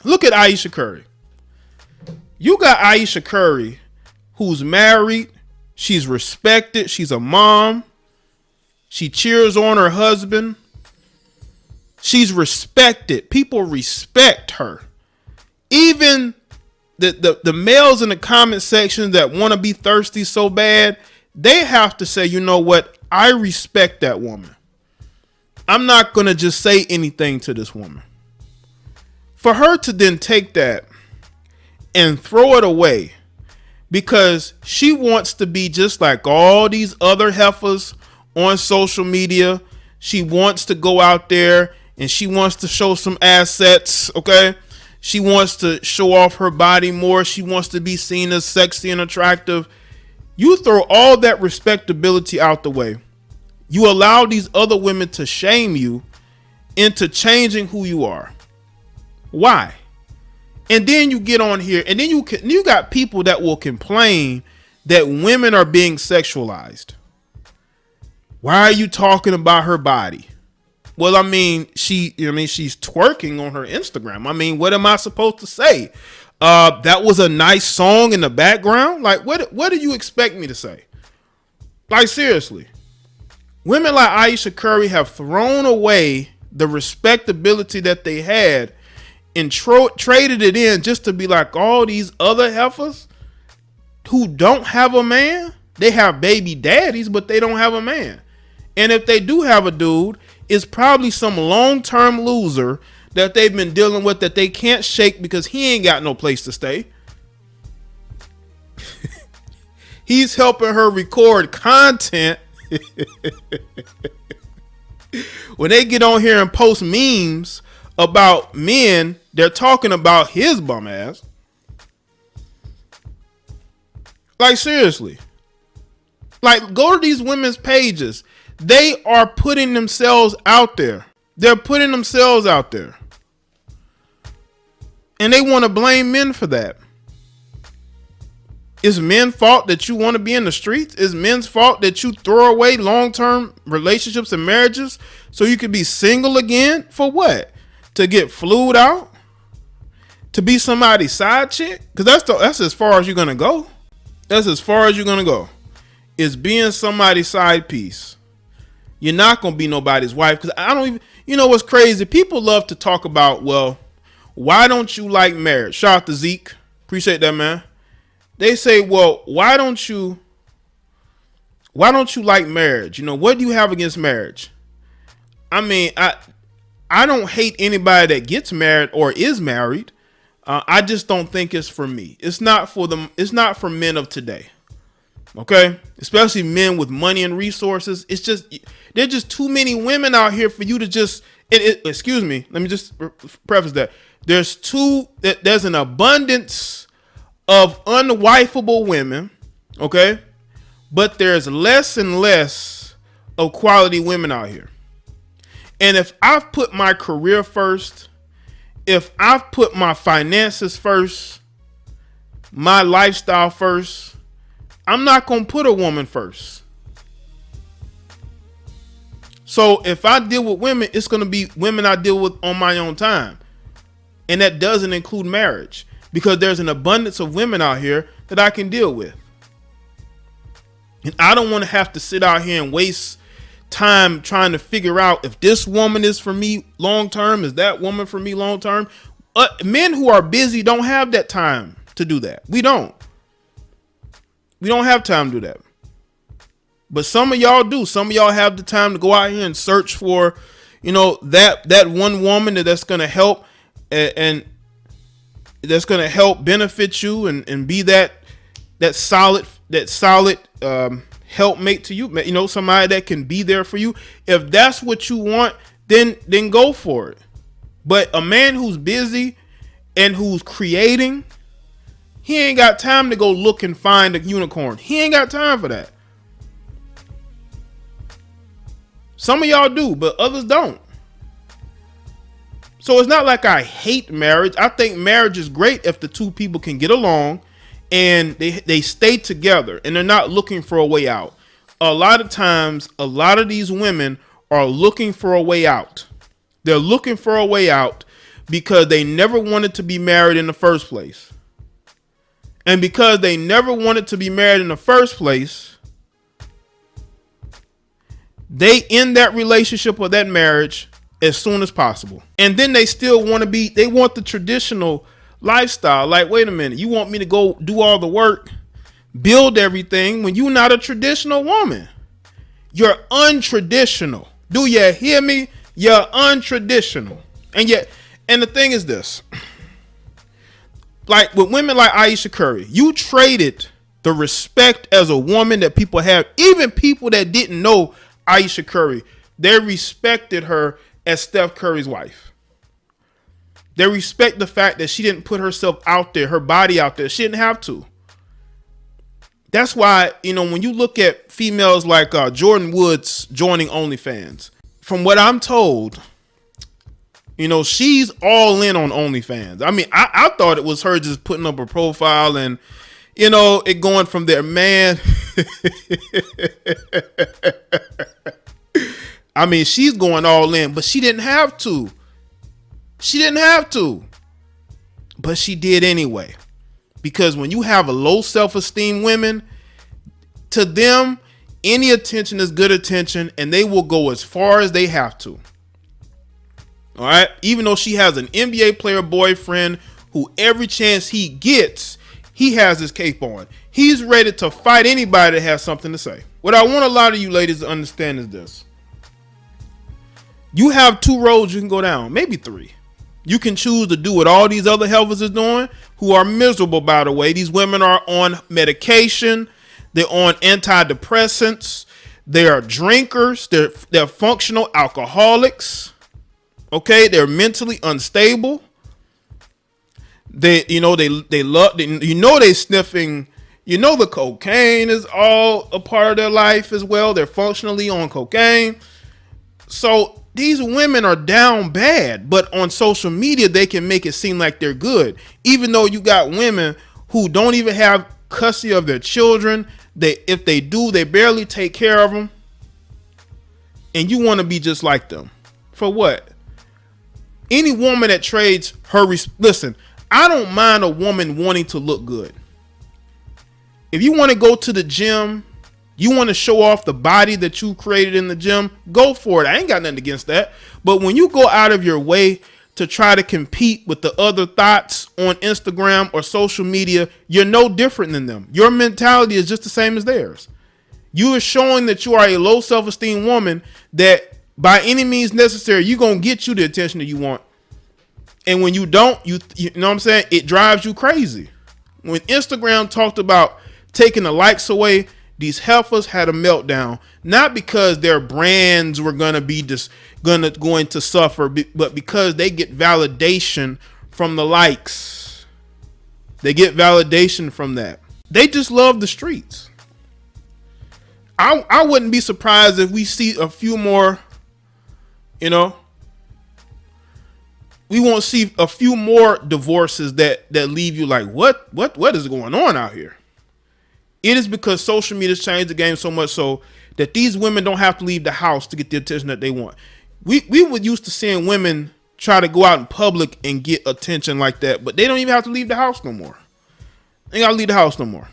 Look at Ayesha Curry. You got Ayesha Curry, who's married. She's respected. She's a mom. She cheers on her husband. She's respected. People respect her. Even the males in the comment section that want to be thirsty so bad, they have to say, you know what? I respect that woman. I'm not going to just say anything to this woman. For her to then take that and throw it away because she wants to be just like all these other heifers on social media. She wants to go out there and she wants to show some assets, okay? She wants to show off her body more. She wants to be seen as sexy and attractive. You throw all that respectability out the way. You allow these other women to shame you into changing who you are. Why? And then you get on here and then you got people that will complain that women are being sexualized. Why are you talking about her body? Well, I mean, she's twerking on her Instagram. I mean, what am I supposed to say? That was a nice song in the background. Like, what do you expect me to say? Like, seriously. Women like Ayesha Curry have thrown away the respectability that they had and traded it in just to be like all these other heifers who don't have a man. They have baby daddies, but they don't have a man. And if they do have a dude, it's probably some long-term loser that they've been dealing with that they can't shake because he ain't got no place to stay. He's helping her record content. When they get on here and post memes about men, they're talking about his bum ass. Like, seriously. Like, go to these women's pages. They are putting themselves out there. They're putting themselves out there. And they want to blame men for that. Is men's fault that you want to be in the streets? Is men's fault that you throw away long-term relationships and marriages so you could be single again? For what? To get flued out? To be somebody's side chick? Because that's as far as you're going to go. That's as far as you're going to go. Is being somebody's side piece. You're not going to be nobody's wife. Because I don't even, you know what's crazy? People love to talk about, well, why don't you like marriage? Shout out to Zeke. Appreciate that, man. They say, well, why don't you like marriage? You know, what do you have against marriage? I mean, I don't hate anybody that gets married or is married. I just don't think it's for me. It's not for them. It's not for men of today. Okay, especially men with money and resources. It's just there's just too many women out here for you to just. Excuse me. Let me just preface that. There's an abundance of unwifeable women. Okay, but there's less and less of quality women out here. And if I've put my career first, if I've put my finances first, my lifestyle first, I'm not going to put a woman first. So if I deal with women, it's going to be women I deal with on my own time. And that doesn't include marriage because there's an abundance of women out here that I can deal with. And I don't want to have to sit out here and waste time trying to figure out if this woman is for me long term, is that woman for me long term. Men who are busy don't have that time to do that. We don't have time to do that. But some of y'all do. Some of y'all have the time to go out here and search for, you know, that one woman that's going to help and that's going to help benefit you and be that solid helpmate to you. You know, somebody that can be there for you. If that's what you want, then go for it. But a man who's busy and who's creating, he ain't got time to go look and find a unicorn. He ain't got time for that. Some of y'all do, but others don't. So it's not like I hate marriage. I think marriage is great if the two people can get along and they stay together and they're not looking for a way out. A lot of times, a lot of these women are looking for a way out. They're looking for a way out because they never wanted to be married in the first place. And because they never wanted to be married in the first place, they end that relationship or that marriage as soon as possible. And then they still they want the traditional lifestyle. Like, wait a minute, you want me to go do all the work, build everything when you're not a traditional woman? You're untraditional. Do you hear me? You're untraditional. And the thing is this, like with women like Ayesha Curry, you traded the respect as a woman that people have, even people that didn't know Ayesha Curry, they respected her as Steph Curry's wife. They respect the fact that she didn't put herself out there, her body out there. She didn't have to. That's why, when you look at females like Jordan Woods joining OnlyFans, from what I'm told, she's all in on OnlyFans. I mean, I thought it was her just putting up a profile and, it going from there. Man, I mean, she's going all in, but she didn't have to. But she did anyway. Because when you have a low self-esteem women, to them, any attention is good attention, and they will go as far as they have to. All right. Even though she has an NBA player boyfriend who every chance he gets, he has his cape on. He's ready to fight anybody that has something to say. What I want a lot of you ladies to understand is this. You have two roads you can go down, maybe three. You can choose to do what all these other helpers is doing, who are miserable, by the way. These women are on medication. They're on antidepressants. They are drinkers. They're functional alcoholics. Okay, they're mentally unstable. They sniffing. The cocaine is all a part of their life as well. They're functionally on cocaine. So these women are down bad, but on social media, they can make it seem like they're good. Even though you got women who don't even have custody of their children. If they do, they barely take care of them. And you want to be just like them. For what? Any woman that trades her, listen, I don't mind a woman wanting to look good. If you want to go to the gym, you want to show off the body that you created in the gym, go for it. I ain't got nothing against that. But when you go out of your way to try to compete with the other thoughts on Instagram or social media, you're no different than them. Your mentality is just the same as theirs. You are showing that you are a low self-esteem woman that by any means necessary, you're going to get you the attention that you want. And when you don't, you know what I'm saying? It drives you crazy. When Instagram talked about taking the likes away, these heifers had a meltdown, not because their brands were going to be just going to suffer, but because they get validation from the likes. They get validation from that. They just love the streets. I wouldn't be surprised if we see a few more, we won't see a few more divorces that leave you like, what is going on out here? It is because social media has changed the game so much so that these women don't have to leave the house to get the attention that they want. We were used to seeing women try to go out in public and get attention like that, but they don't even have to leave the house no more. They got to leave the house no more.